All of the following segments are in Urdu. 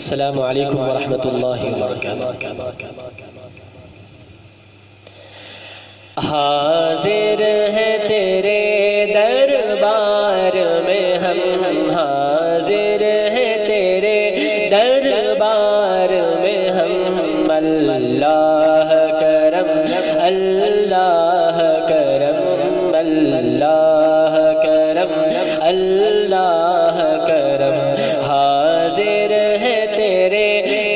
السلام علیکم ورحمۃ اللہ وبرکاتہ۔ حاضر ہے تیرے دربار میں ہم، حاضر ہے تیرے دربار میں ہم، اللہ کرم اللہ کرم اللہ کرم اللہ کرم، حاضر ہے تیرے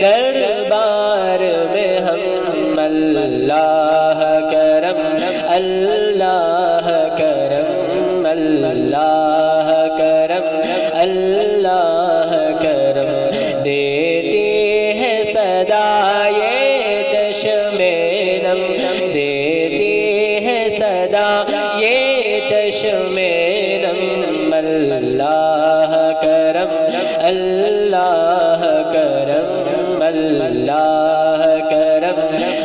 دربار میں ہم، اللہ کرم اللہ کرم اللہ کرم اللہ کرم، دیتی ہے صدا یہ چشم نم، دیتی ہے صدا یہ چشم نم، اللہ کرم اللہ کرم اللہ کرم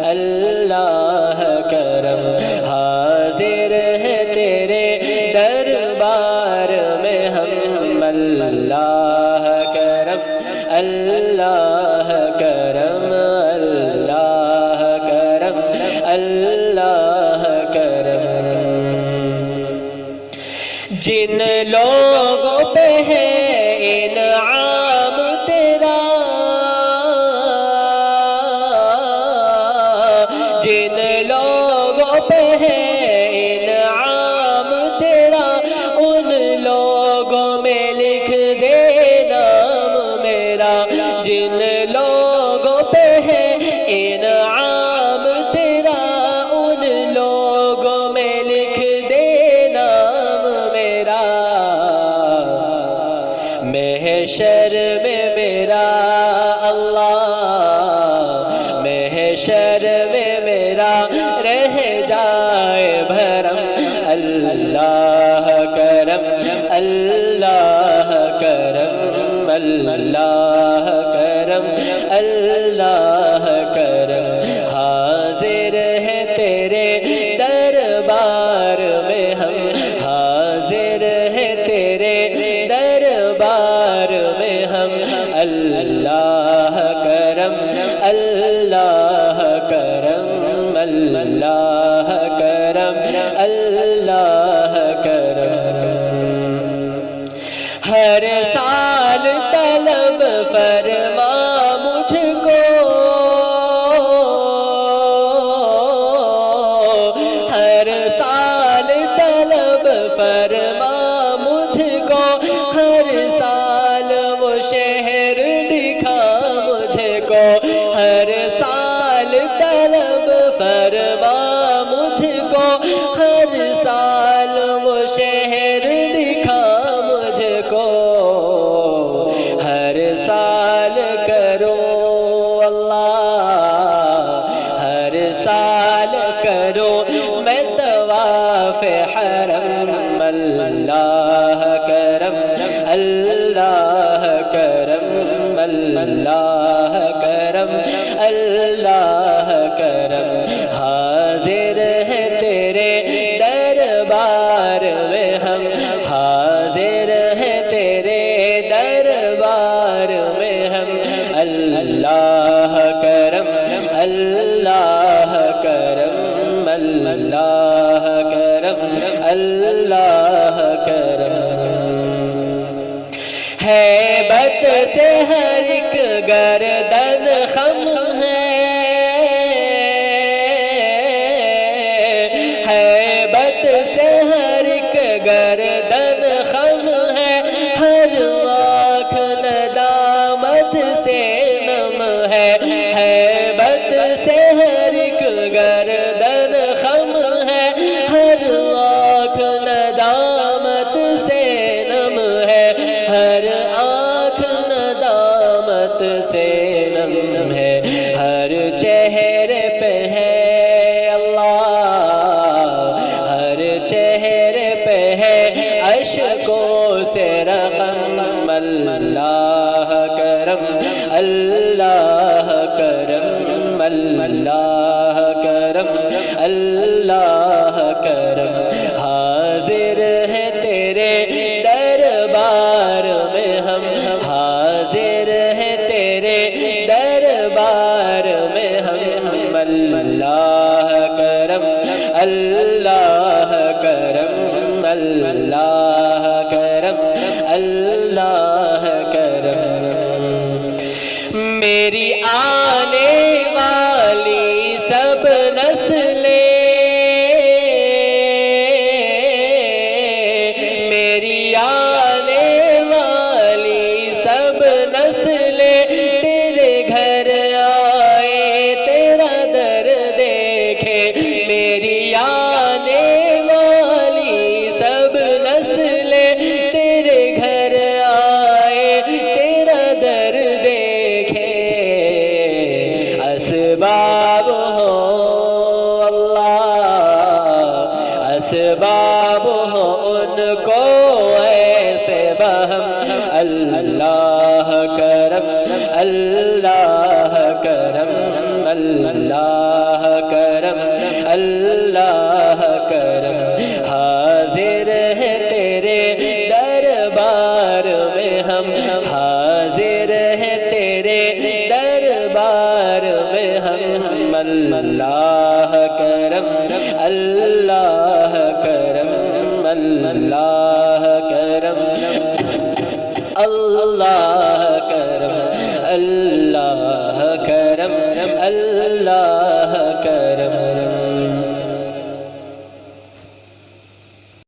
اللہ کرم، حاضر ہے تیرے دربار میں ہم، اللہ کرم اللہ کرم اللہ کرم اللہ کرم، جن لوگوں پہ ہے انعام تیرا، جن لوگوں پہ ہے انعام تیرا، ان لوگوں میں لکھ دے نام میرا، جن لوگوں پہ ہے انعام تیرا، ان لوگوں میں لکھ دے نام میرا، محشر میں میرا اللہ، محشر میں میرا رہ جائے بھرم، اللہ کرم اللہ کرم اللہ کرم اللہ کرم، حاضر ہے تیرے دربار میں ہم، حاضر ہے تیرے دربار میں ہم، اللہ کرم اللہ کرم اللہ کرم اللہ کرم، ہر سال طلب فرما مجھ کو، ہر سال طلب فرما مجھ کو، ہر سال وہ شہر دکھا مجھ کو، ہر سال طلب فرما مجھ کو، ہر سال وہ شہر دکھا مجھ کو، ہر سال کرو اللہ، ہر سال کرو میں طواف حرم، اللہ کرم اللہ کرم اللہ کرم اللہ کرم، حاضر ہے تیرے دربار میں ہم، حاضر ہے تیرے دربار میں ہم، اللہ کرم اللہ کرم اللہ کرم اللہ کرم، ہیبت سے ہر ایک گردن خم ہے، ہیبت سے ہر ایک گردن خم ہے، ہر آنکھ ندامت سے نم ہے، ہیبت سے ہر ایک گردن خم ہے، ہر آنکھ ندامت سے نم ہے، ہر آنکھ ندامت سے نم ہے، ہر چہرے پہ ہے اللہ، ہر چہرے پہ ہے اشکوں سے رقم، اللہ کرم اللہ کرم اللہ کرم اللہ کرم، حاضر ہے تیرے دربار میں ہم، حاضر ہے تیرے اللہ کرم، اللہ کرم، اللہ کرم۔ میری آنے والی سب نسلیں، میری آنے والی سب نسلیں تیرے گھر آئے، تیرا در دیکھے۔ میری آنے والی سب نسلیں تیرے گھر آئے، تیرا در دیکھے۔ اسباب ہو اللہ، اسباب ہو ان کو ایسے بہم۔ اللہ کرم، اللہ کرم، اللہ کرم، اللہ کرم۔ حاضر ہے تیرے دربار میں ہم، حاضر ہے تیرے دربار میں ہم۔ اللہ کرم، اللہ کرم، اللہ کرم، اللہ کرم، اللہ کرم، اللہ